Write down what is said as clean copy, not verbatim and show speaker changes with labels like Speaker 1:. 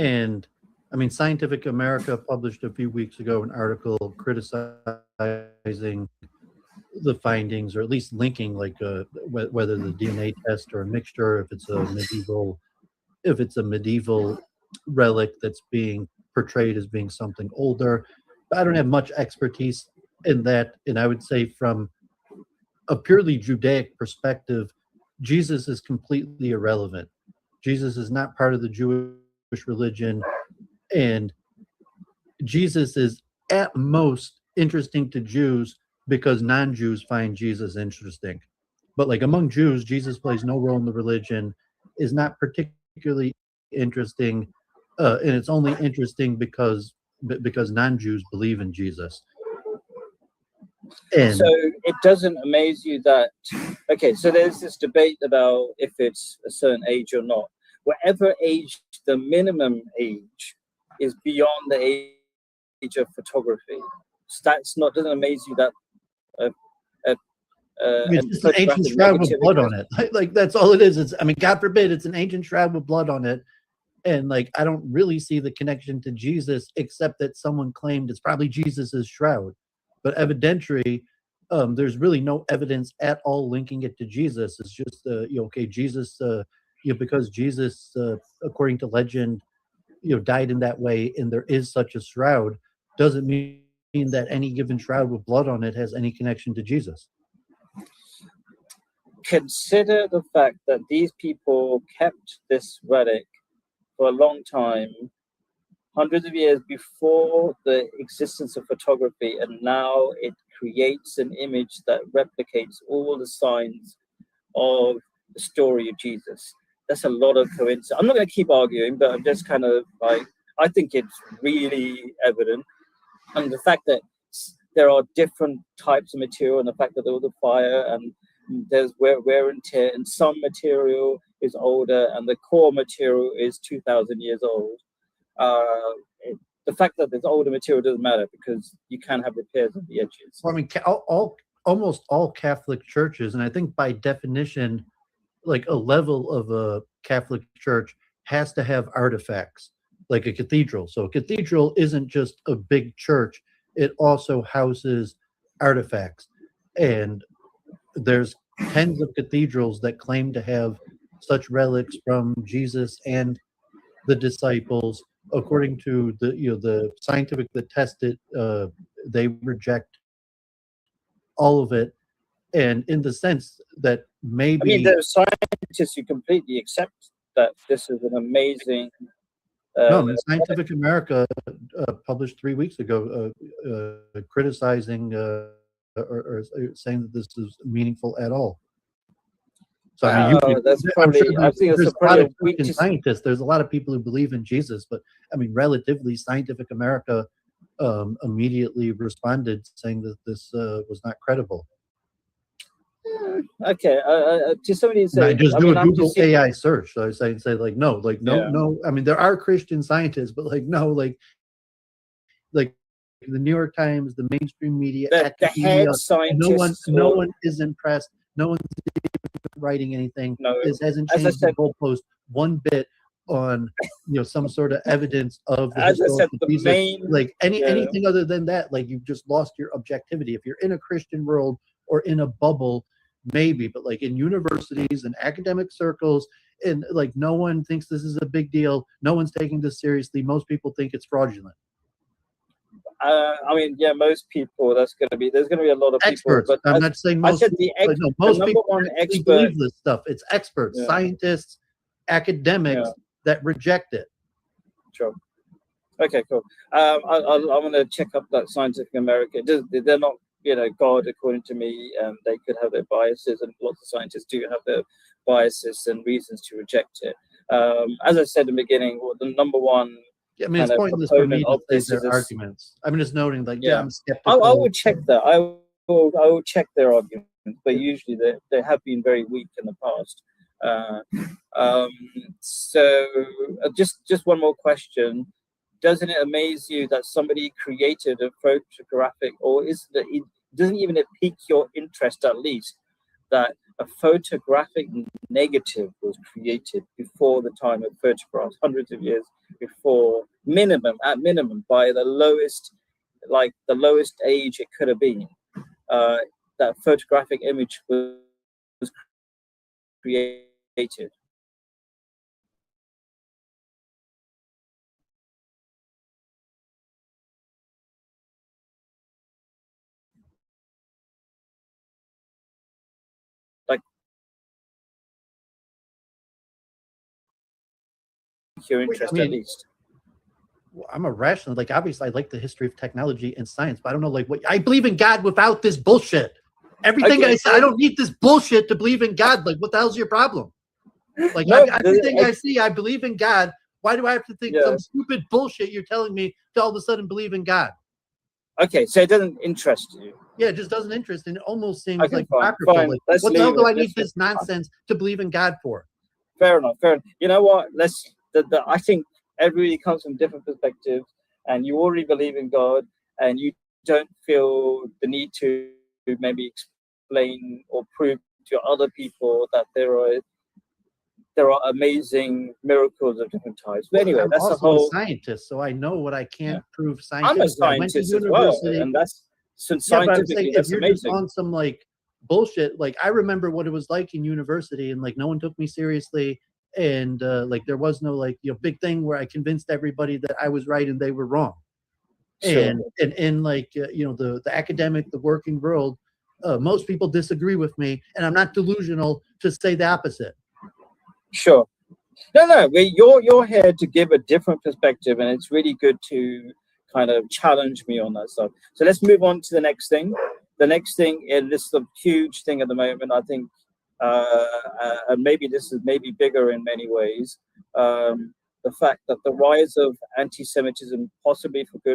Speaker 1: And I mean, Scientific America published a few weeks ago an article criticizing the findings, or at least linking like whether the DNA test or a mixture, if it's a medieval relic that's being portrayed as being something older. But I don't have much expertise in that, and I would say from a purely Judaic perspective, Jesus is completely irrelevant. Jesus is not part of the Jewish religion, and Jesus is at most interesting to Jews because non-Jews find Jesus interesting. But like among Jews, Jesus plays no role in the religion, is not particularly interesting, and it's only interesting because non-Jews believe in Jesus. And
Speaker 2: so it doesn't amaze you that, okay, so there's this debate about if it's a certain age or not. Whatever age, the minimum age is beyond the age of photography. That's not, doesn't amaze you that
Speaker 1: it's just an ancient shroud with blood on it. Like that's all it is. It's, I mean, God forbid, it's an ancient shroud with blood on it. And like, I don't really see the connection to Jesus, except that someone claimed it's probably Jesus's shroud. But evidentially, there's really no evidence at all linking it to Jesus. It's just, okay, Jesus, because Jesus, according to legend, died in that way, and there is such a shroud, doesn't mean that any given shroud with blood on it has any connection to Jesus.
Speaker 2: Consider the fact that these people kept this relic for a long time, hundreds of years before the existence of photography, and now it creates an image that replicates all the signs of the story of Jesus. That's a lot of coincidence. I'm not going to keep arguing, but I'm just kind of like, I think it's really evident. And the fact that there are different types of material, and the fact that there was a fire, and there's wear and tear, and some material is older, and the core material is 2,000 years old. The fact that there's older material doesn't matter because you can have repairs at the edges.
Speaker 1: Well, I mean, almost all Catholic churches, and I think by definition, like a level of a Catholic church has to have artifacts, like a cathedral. So a cathedral isn't just a big church, it also houses artifacts. And there's tens of cathedrals that claim to have such relics from Jesus and the disciples. According to the scientific that test it, they reject all of it. And in the sense that maybe,
Speaker 2: I mean, there are scientists who completely accept that this is an amazing.
Speaker 1: No, Scientific America published 3 weeks ago criticizing or saying that this is meaningful at all. So I mean,
Speaker 2: that's probably. I think
Speaker 1: there's
Speaker 2: it's
Speaker 1: a lot of
Speaker 2: weak
Speaker 1: Christian scientists. There's a lot of people who believe in Jesus, but I mean, relatively, Scientific America immediately responded saying that this was not credible.
Speaker 2: Okay, to somebody say,
Speaker 1: just do a Google
Speaker 2: AI
Speaker 1: AI search. So I say like no. I mean, there are Christian scientists, but like no, like the New York Times, the mainstream media,
Speaker 2: the head scientists,
Speaker 1: no one is impressed. No one's writing anything.
Speaker 2: No,
Speaker 1: this hasn't changed the goalpost one bit on some sort of evidence of the
Speaker 2: as I said, the
Speaker 1: Jesus.
Speaker 2: main
Speaker 1: Like anything other than that, like you've just lost your objectivity. If you're in a Christian world or in a bubble, maybe, but like in universities and academic circles, and like no one thinks this is a big deal. No one's taking this seriously. Most people think it's fraudulent.
Speaker 2: I mean, yeah, most people. There's going to be a lot of
Speaker 1: experts.
Speaker 2: People, but
Speaker 1: I'm not saying most. Most people believe this stuff. It's experts, scientists, academics that reject it.
Speaker 2: Sure. Okay, cool. I'm going to check up that Scientific America. They're not, God, according to me. They could have their biases, and lots of scientists do have their biases and reasons to reject it. As I said in the beginning, the number one.
Speaker 1: Yeah, I mean, it's pointless for me to say their arguments. I'm just noting, like, I'm skeptical.
Speaker 2: I would check that. I will check their arguments, but usually they have been very weak in the past. So just one more question. Doesn't it amaze you that somebody created a photographic, or doesn't even it pique your interest at least, that a photographic negative was created before the time of photographs, hundreds of years before, at minimum, by the lowest age it could have been. That photographic image was created. Like your interest, at least.
Speaker 1: I'm a rational. Like, obviously, I like the history of technology and science, but I don't know, like, what I believe in God without this bullshit. Everything I say, I don't need this bullshit to believe in God. Like, what the hell's your problem? Like, no, everything I see, I believe in God. Why do I have to think some stupid bullshit you're telling me to all of a sudden believe in God?
Speaker 2: Okay, so it doesn't interest you.
Speaker 1: Yeah, it just doesn't interest, and it almost seems like
Speaker 2: fine.
Speaker 1: like, what the hell do I need this nonsense to believe in God for?
Speaker 2: Fair enough. You know what? I think everybody comes from different perspectives, and you already believe in God, and you don't feel the need to maybe explain or prove to other people that there are amazing miracles of different types. But anyway,
Speaker 1: I'm
Speaker 2: that's
Speaker 1: also a scientist, so I know what I can't prove scientifically.
Speaker 2: I'm a scientist as well, and that's scientifically that's
Speaker 1: you're
Speaker 2: amazing.
Speaker 1: Just on some like bullshit. Like, I remember what it was like in university, and like no one took me seriously, and like there was no like big thing where I convinced everybody that I was right and they were wrong. Sure. And like the academic, the working world, most people disagree with me, and I'm not delusional to say the opposite.
Speaker 2: Sure. No. You're here to give a different perspective, and it's really good to kind of challenge me on that stuff. So let's move on to the next thing. The next thing, and this is a huge thing at the moment, I think, and maybe this is maybe bigger in many ways. The fact that the rise of anti-Semitism, possibly for good